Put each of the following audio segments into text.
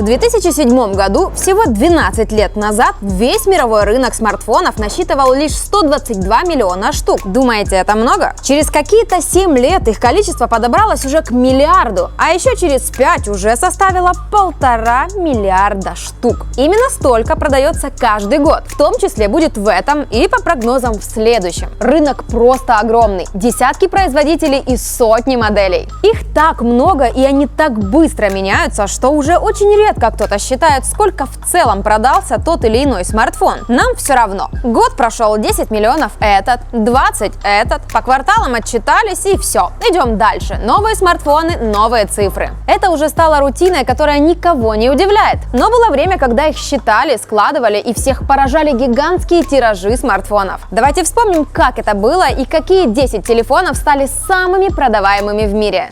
В 2007 году, всего 12 лет назад, весь мировой рынок смартфонов насчитывал лишь 122 миллиона штук. Думаете, это много? Через какие-то 7 лет их количество подобралось уже к миллиарду, а еще через 5 уже составило 1,5 миллиарда штук. Именно столько продается каждый год, в том числе будет в этом и по прогнозам в следующем. Рынок просто огромный, десятки производителей и сотни моделей. Их так много и они так быстро меняются, что уже очень редко кто-то считает, сколько в целом продался тот или иной смартфон. Нам все равно. Год прошел, 10 миллионов этот, 20 этот, по кварталам отчитались и все. Идем дальше. Новые смартфоны, новые цифры. Это уже стало рутиной, которая никого не удивляет. Но было время, когда их считали, складывали и всех поражали гигантские тиражи смартфонов. Давайте вспомним, как это было и какие 10 телефонов стали самыми продаваемыми в мире.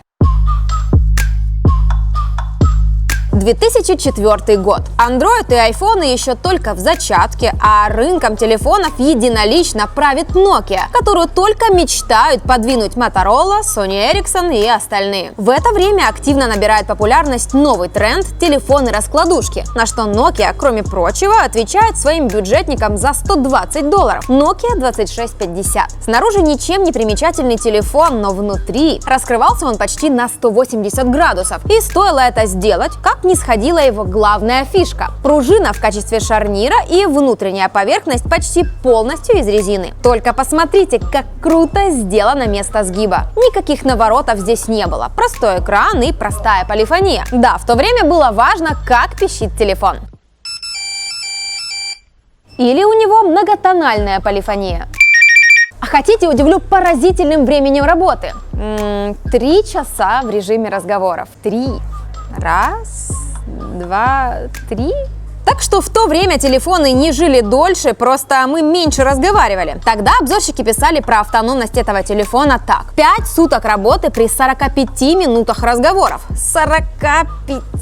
2004 год. Android и iPhone еще только в зачатке, а рынком телефонов единолично правит Nokia, которую только мечтают подвинуть Motorola, Sony Ericsson и остальные. В это время активно набирает популярность новый тренд – телефоны-раскладушки, на что Nokia, кроме прочего, отвечает своим бюджетникам за $120. Nokia 2650. Снаружи ничем не примечательный телефон, но внутри раскрывался он почти на 180 градусов. И стоило это сделать, как не сходила его главная фишка – пружина в качестве шарнира и внутренняя поверхность почти полностью из резины. Только посмотрите, как круто сделано место сгиба. Никаких наворотов здесь не было, простой экран и простая полифония. Да, в то время было важно, как пищит телефон. Или у него многотональная полифония. А хотите, удивлю поразительным временем работы? 3 часа в режиме разговоров. 3. Раз, два, 3. Так что в то время телефоны не жили дольше, просто мы меньше разговаривали. Тогда обзорщики писали про автономность этого телефона так. 5 суток работы при 45 минутах разговоров. 45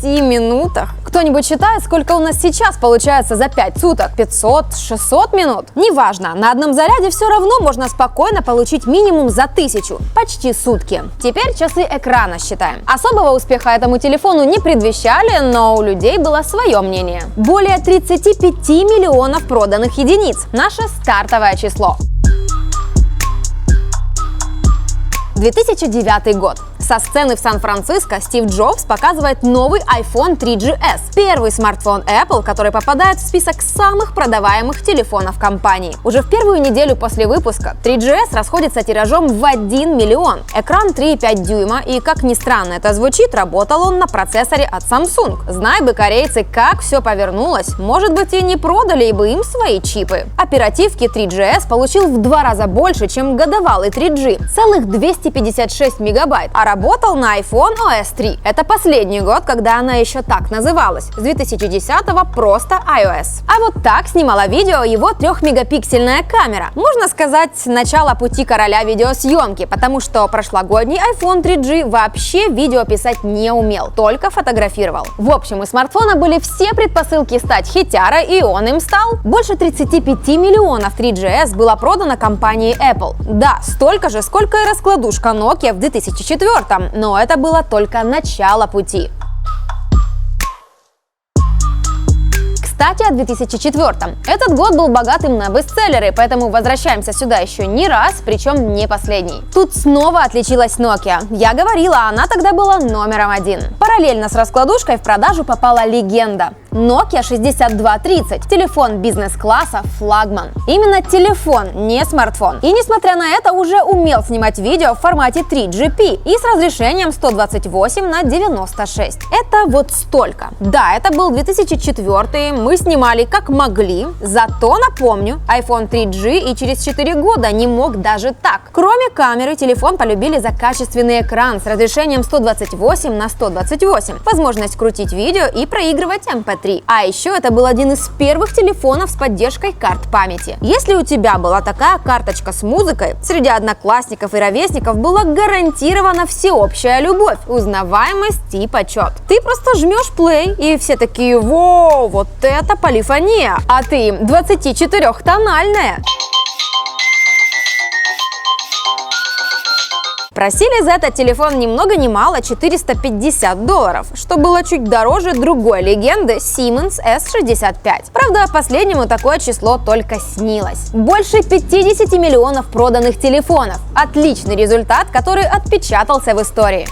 минутах? Кто-нибудь считает, сколько у нас сейчас получается за 5 суток? 500-600 минут? Неважно, на одном заряде все равно можно спокойно получить минимум за 1000. Почти сутки. Теперь часы экрана считаем. Особого успеха этому телефону не предвещали, но у людей было свое мнение. Более 35 миллионов проданных единиц. Наше стартовое число. 2009 год. Со сцены в Сан-Франциско Стив Джобс показывает новый iPhone 3GS. Первый смартфон Apple, который попадает в список самых продаваемых телефонов компании. Уже в первую неделю после выпуска 3GS расходится тиражом в 1 миллион. Экран 3,5 дюйма и, как ни странно это звучит, работал он на процессоре от Samsung. Знай бы корейцы, как все повернулось, может быть и не продали бы им свои чипы. Оперативки 3GS получил в 2 раза больше, чем годовалый 3G. Целых 256 мегабайт, а работал на iPhone OS 3. Это последний год, когда она еще так называлась. С 2010-го просто iOS. А вот так снимала видео его 3-мегапиксельная камера. Можно сказать, начало пути короля видеосъемки, потому что прошлогодний iPhone 3G вообще видео писать не умел, только фотографировал. В общем, у смартфона были все предпосылки стать хитярой, и он им стал. Больше 35 миллионов 3GS было продано компанией Apple. Да, столько же, сколько и раскладушка Nokia в 2004, но это было только начало пути. Кстати, о 2004. Этот год был богатым на бестселлеры, поэтому возвращаемся сюда еще не раз, причем не последний. Тут снова отличилась Nokia. Я говорила, она тогда была номером 1. Параллельно с раскладушкой в продажу попала легенда. Nokia 6230. Телефон бизнес-класса, флагман. Именно телефон, не смартфон. И несмотря на это, уже умел снимать видео в формате 3GP и с разрешением 128/96. Это вот столько. Да, это был 2004, мы снимали как могли, зато, напомню, iPhone 3G и через 4 года не мог даже так. Кроме камеры, телефон полюбили за качественный экран с разрешением 128/128, возможность крутить видео и проигрывать MP3. А еще это был один из первых телефонов с поддержкой карт памяти. Если у тебя была такая карточка с музыкой, среди одноклассников и ровесников была гарантирована всеобщая любовь, узнаваемость и почет. Ты просто жмешь play, и все такие: «Воу, вот это полифония!» А ты 24-тональная. Просили за этот телефон ни много ни мало $450, что было чуть дороже другой легенды Siemens S65. Правда, последнему такое число только снилось. Больше 50 миллионов проданных телефонов. Отличный результат, который отпечатался в истории.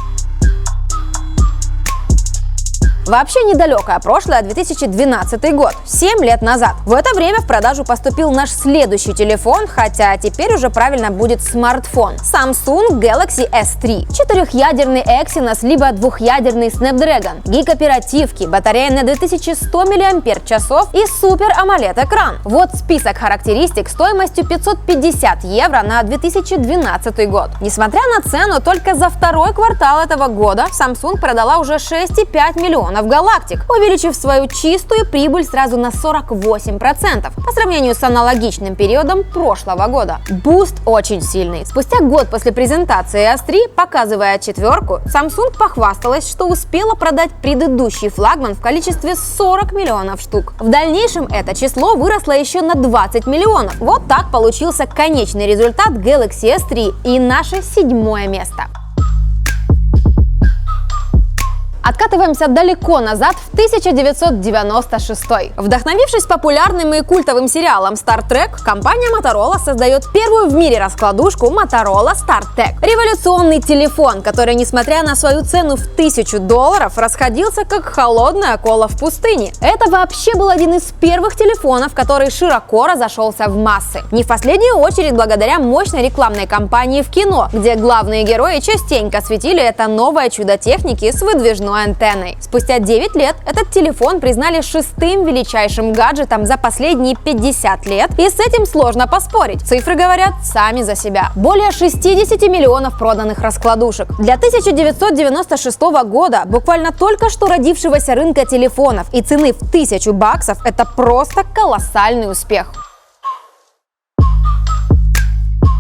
Вообще недалекое прошлое, 2012 год, 7 лет назад. В это время в продажу поступил наш следующий телефон, хотя теперь уже правильно будет смартфон. Samsung Galaxy S3. Четырехъядерный Exynos, либо двухъядерный Snapdragon, гиг-оперативки, батарея на 2100 мАч и супер AMOLED экран. Вот список характеристик стоимостью 550 евро на 2012 год. Несмотря на цену, только за второй квартал этого года Samsung продала уже 6,5 миллионов галактик, увеличив свою чистую прибыль сразу на 48% по сравнению с аналогичным периодом прошлого года. Буст очень сильный. Спустя год после презентации S3, показывая четверку, Samsung похвасталась, что успела продать предыдущий флагман в количестве 40 миллионов штук. В дальнейшем это число выросло еще на 20 миллионов. Вот так получился конечный результат Galaxy S3 и наше 7-е место. Откатываемся далеко назад, в 1996. Вдохновившись популярным и культовым сериалом Star Trek, компания Motorola создает первую в мире раскладушку Motorola StarTAC. Революционный телефон, который, несмотря на свою цену в $1000, расходился как холодная кола в пустыне. Это вообще был один из первых телефонов, который широко разошелся в массы. Не в последнюю очередь благодаря мощной рекламной кампании в кино, где главные герои частенько светили это новое чудо техники с выдвижной антенной. Спустя 9 лет этот телефон признали 6-м величайшим гаджетом за последние 50 лет, и с этим сложно поспорить. Цифры говорят сами за себя. Более 60 миллионов проданных раскладушек. Для 1996 года, буквально только что родившегося рынка телефонов и цены в $1000, это просто колоссальный успех.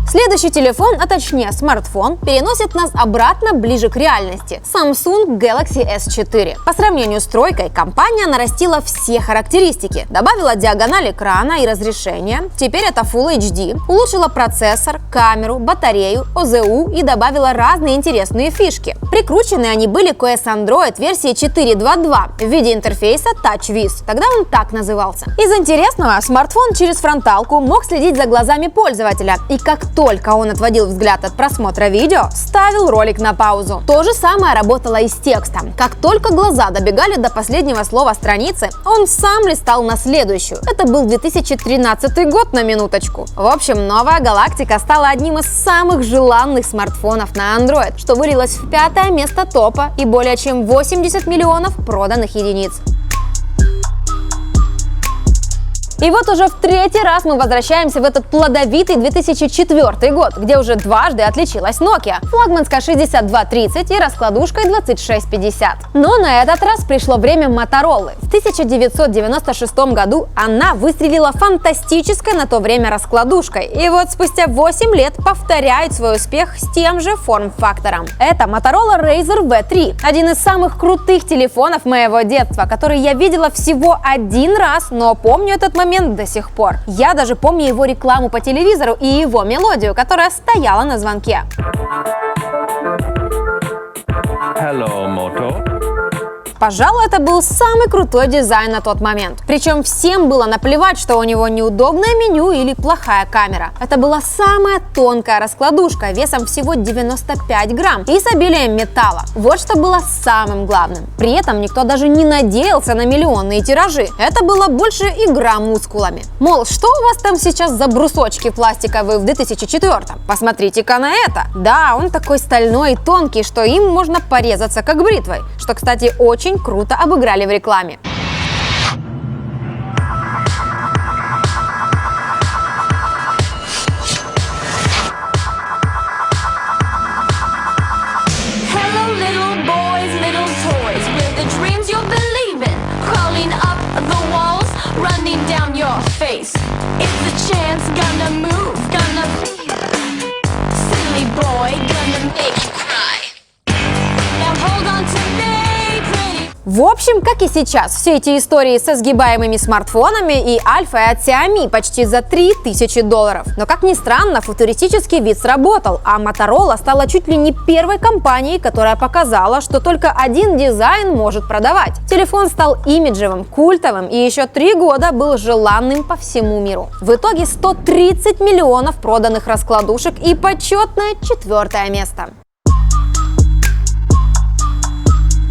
Следующий телефон, а точнее смартфон, переносит нас обратно ближе к реальности. Samsung Galaxy S4. По сравнению с тройкой, компания нарастила все характеристики. Добавила диагональ экрана и разрешение, теперь это Full HD, улучшила процессор, камеру, батарею, ОЗУ и добавила разные интересные фишки. Прикручены они были к OS Android версии 4.2.2 в виде интерфейса TouchWiz. Тогда он так назывался. Из интересного, смартфон через фронталку мог следить за глазами пользователя, и как только он отводил взгляд от просмотра видео, ставил ролик на паузу. То же самое работало и с текстом. Как только глаза добегали до последнего слова страницы, он сам листал на следующую. Это был 2013 год, на минуточку. В общем, новая галактика стала одним из самых желанных смартфонов на Android, что вылилось в 5-е место топа и более чем 80 миллионов проданных единиц. И вот уже в 3-й раз мы возвращаемся в этот плодовитый 2004 год, где уже дважды отличилась Nokia. Флагманской 6230 и раскладушкой 2650. Но на этот раз пришло время Motorola. В 1996 году она выстрелила фантастической на то время раскладушкой. И вот спустя 8 лет повторяет свой успех с тем же форм-фактором. Это Motorola Razr V3. Один из самых крутых телефонов моего детства, который я видела всего один раз, но помню этот момент до сих пор. Я даже помню его рекламу по телевизору и его мелодию, которая стояла на звонке. Hello, Moto. Пожалуй, это был самый крутой дизайн на тот момент. Причем всем было наплевать, что у него неудобное меню или плохая камера. Это была самая тонкая раскладушка весом всего 95 грамм и с обилием металла. Вот что было самым главным. При этом никто даже не надеялся на миллионные тиражи. Это было больше игра мускулами. Мол, что у вас там сейчас за брусочки пластиковые в 2004-м? Посмотрите-ка на это. Да, он такой стальной и тонкий, что им можно порезаться как бритвой. Что, кстати, очень круто обыграли в рекламе. В общем, как и сейчас, все эти истории со сгибаемыми смартфонами и альфой от Xiaomi почти за $3000. Но, как ни странно, футуристический вид сработал, а Motorola стала чуть ли не первой компанией, которая показала, что только один дизайн может продавать. Телефон стал имиджевым, культовым и еще 3 года был желанным по всему миру. В итоге 130 миллионов проданных раскладушек и почетное 4-е место.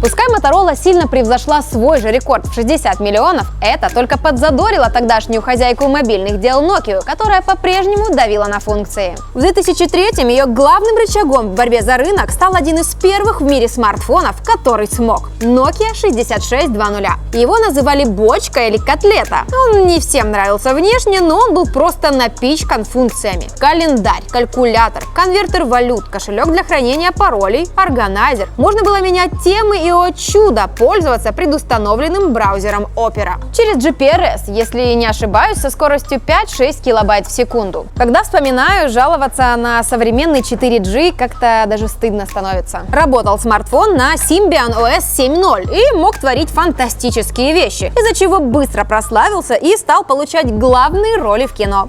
Пускай Motorola сильно превзошла свой же рекорд в 60 миллионов, это только подзадорило тогдашнюю хозяйку мобильных дел Nokia, которая по-прежнему давила на функции. В 2003-м ее главным рычагом в борьбе за рынок стал один из первых в мире смартфонов, который смог – Nokia 6620. Его называли бочка или котлета. Он не всем нравился внешне, но он был просто напичкан функциями. Календарь, калькулятор, конвертер валют, кошелек для хранения паролей, органайзер. Можно было менять темы и, о чудо, пользоваться предустановленным браузером Opera. Через GPRS, если не ошибаюсь, со скоростью 5-6 килобайт в секунду. Когда вспоминаю, жаловаться на современный 4G как-то даже стыдно становится. Работал смартфон на Symbian OS 7.0 и мог творить фантастические вещи, из-за чего быстро прославился и стал получать главные роли в кино.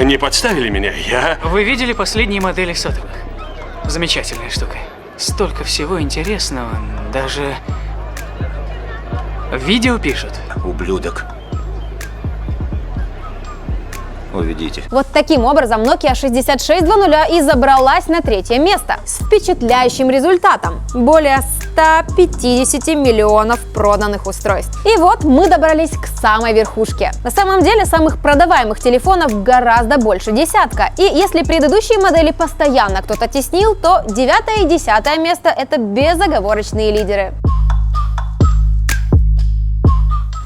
Не подставили меня, Вы видели последние модели сотовых? Замечательная штука. Столько всего интересного, даже видео пишут. Ублюдок. Уведите. Вот таким образом Nokia 6620 и забралась на 3-е место с впечатляющим результатом – более 150 миллионов проданных устройств. И вот мы добрались к самой верхушке. На самом деле самых продаваемых телефонов гораздо больше десятка. И если предыдущие модели постоянно кто-то теснил, то 9 и 10 место – это безоговорочные лидеры.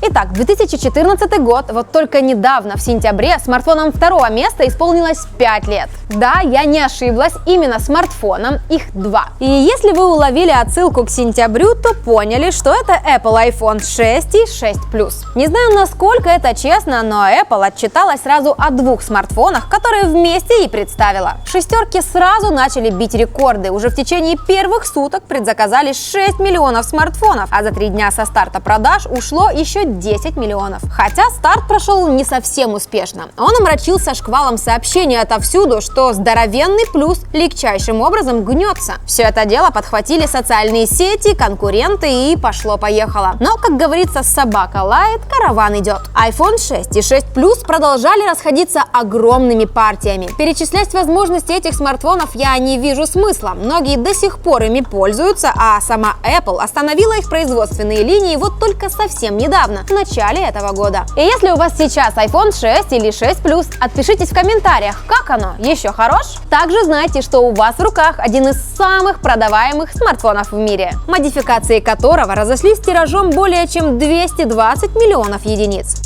Итак, 2014 год, вот только недавно, в сентябре, смартфонам 2-го места исполнилось 5 лет. Да, я не ошиблась, именно смартфонам их 2. И если вы уловили отсылку к сентябрю, то поняли, что это Apple iPhone 6 и 6 Plus. Не знаю, насколько это честно, но Apple отчиталась сразу о 2 смартфонах, которые вместе и представила. Шестерки сразу начали бить рекорды. Уже в течение первых суток предзаказали 6 миллионов смартфонов, а за 3 дня со старта продаж ушло еще 10 миллионов. Хотя старт прошел не совсем успешно. Он омрачился шквалом сообщений отовсюду, что здоровенный плюс легчайшим образом гнется. Все это дело подхватили социальные сети, конкуренты и пошло-поехало. Но, как говорится, собака лает, караван идет. iPhone 6 и 6 Plus продолжали расходиться огромными партиями. Перечислять возможности этих смартфонов я не вижу смысла. Многие до сих пор ими пользуются, а сама Apple остановила их производственные линии вот только совсем недавно, в начале этого года. И если у вас сейчас iPhone 6 или 6 Plus, отпишитесь в комментариях, как оно, еще хорош? Также знайте, что у вас в руках один из самых продаваемых смартфонов в мире, модификации которого разошлись тиражом более чем 220 миллионов единиц.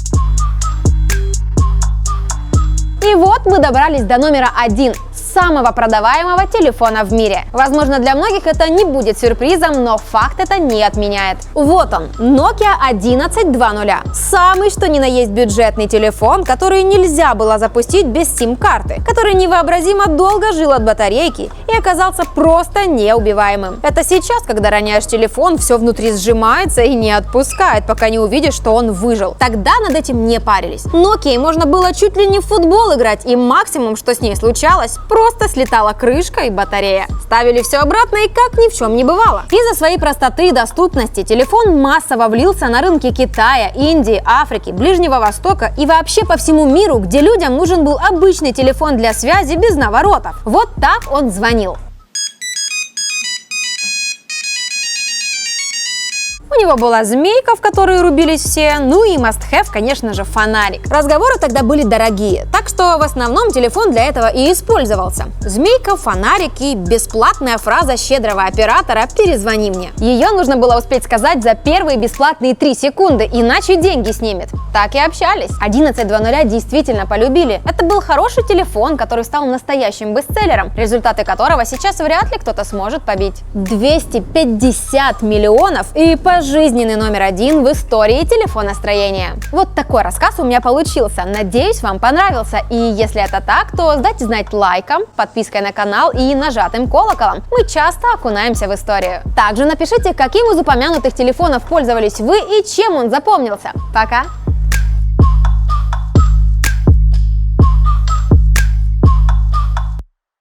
И вот мы добрались до номера 1. Самого продаваемого телефона в мире. Возможно, для многих это не будет сюрпризом, но факт это не отменяет. Вот он, Nokia 1120. Самый что ни на есть бюджетный телефон, который нельзя было запустить без сим-карты, который невообразимо долго жил от батарейки и оказался просто неубиваемым. Это сейчас, когда роняешь телефон, все внутри сжимается и не отпускает, пока не увидишь, что он выжил. Тогда над этим не парились. Nokia можно было чуть ли не в футбол играть, и максимум, что с ней случалось, просто слетала крышка и батарея. Ставили все обратно и как ни в чем не бывало. Из-за своей простоты и доступности телефон массово влился на рынки Китая, Индии, Африки, Ближнего Востока и вообще по всему миру, где людям нужен был обычный телефон для связи без наворотов. Вот так он звонил. У него была змейка, в которую рубились все, ну и must-have, конечно же, фонарик. Разговоры тогда были дорогие, так что в основном телефон для этого и использовался. Змейка, фонарик и бесплатная фраза щедрого оператора «перезвони мне». Ее нужно было успеть сказать за первые бесплатные 3 секунды, иначе деньги снимет. Так и общались. 1120 действительно полюбили. Это был хороший телефон, который стал настоящим бестселлером, результаты которого сейчас вряд ли кто-то сможет побить. 250 миллионов и, пожалуйста, пожизненный номер 1 в истории телефоностроения. Вот такой рассказ у меня получился. Надеюсь, вам понравился. И если это так, то дайте знать лайком, подпиской на канал и нажатым колоколом. Мы часто окунаемся в историю. Также напишите, каким из упомянутых телефонов пользовались вы и чем он запомнился. Пока!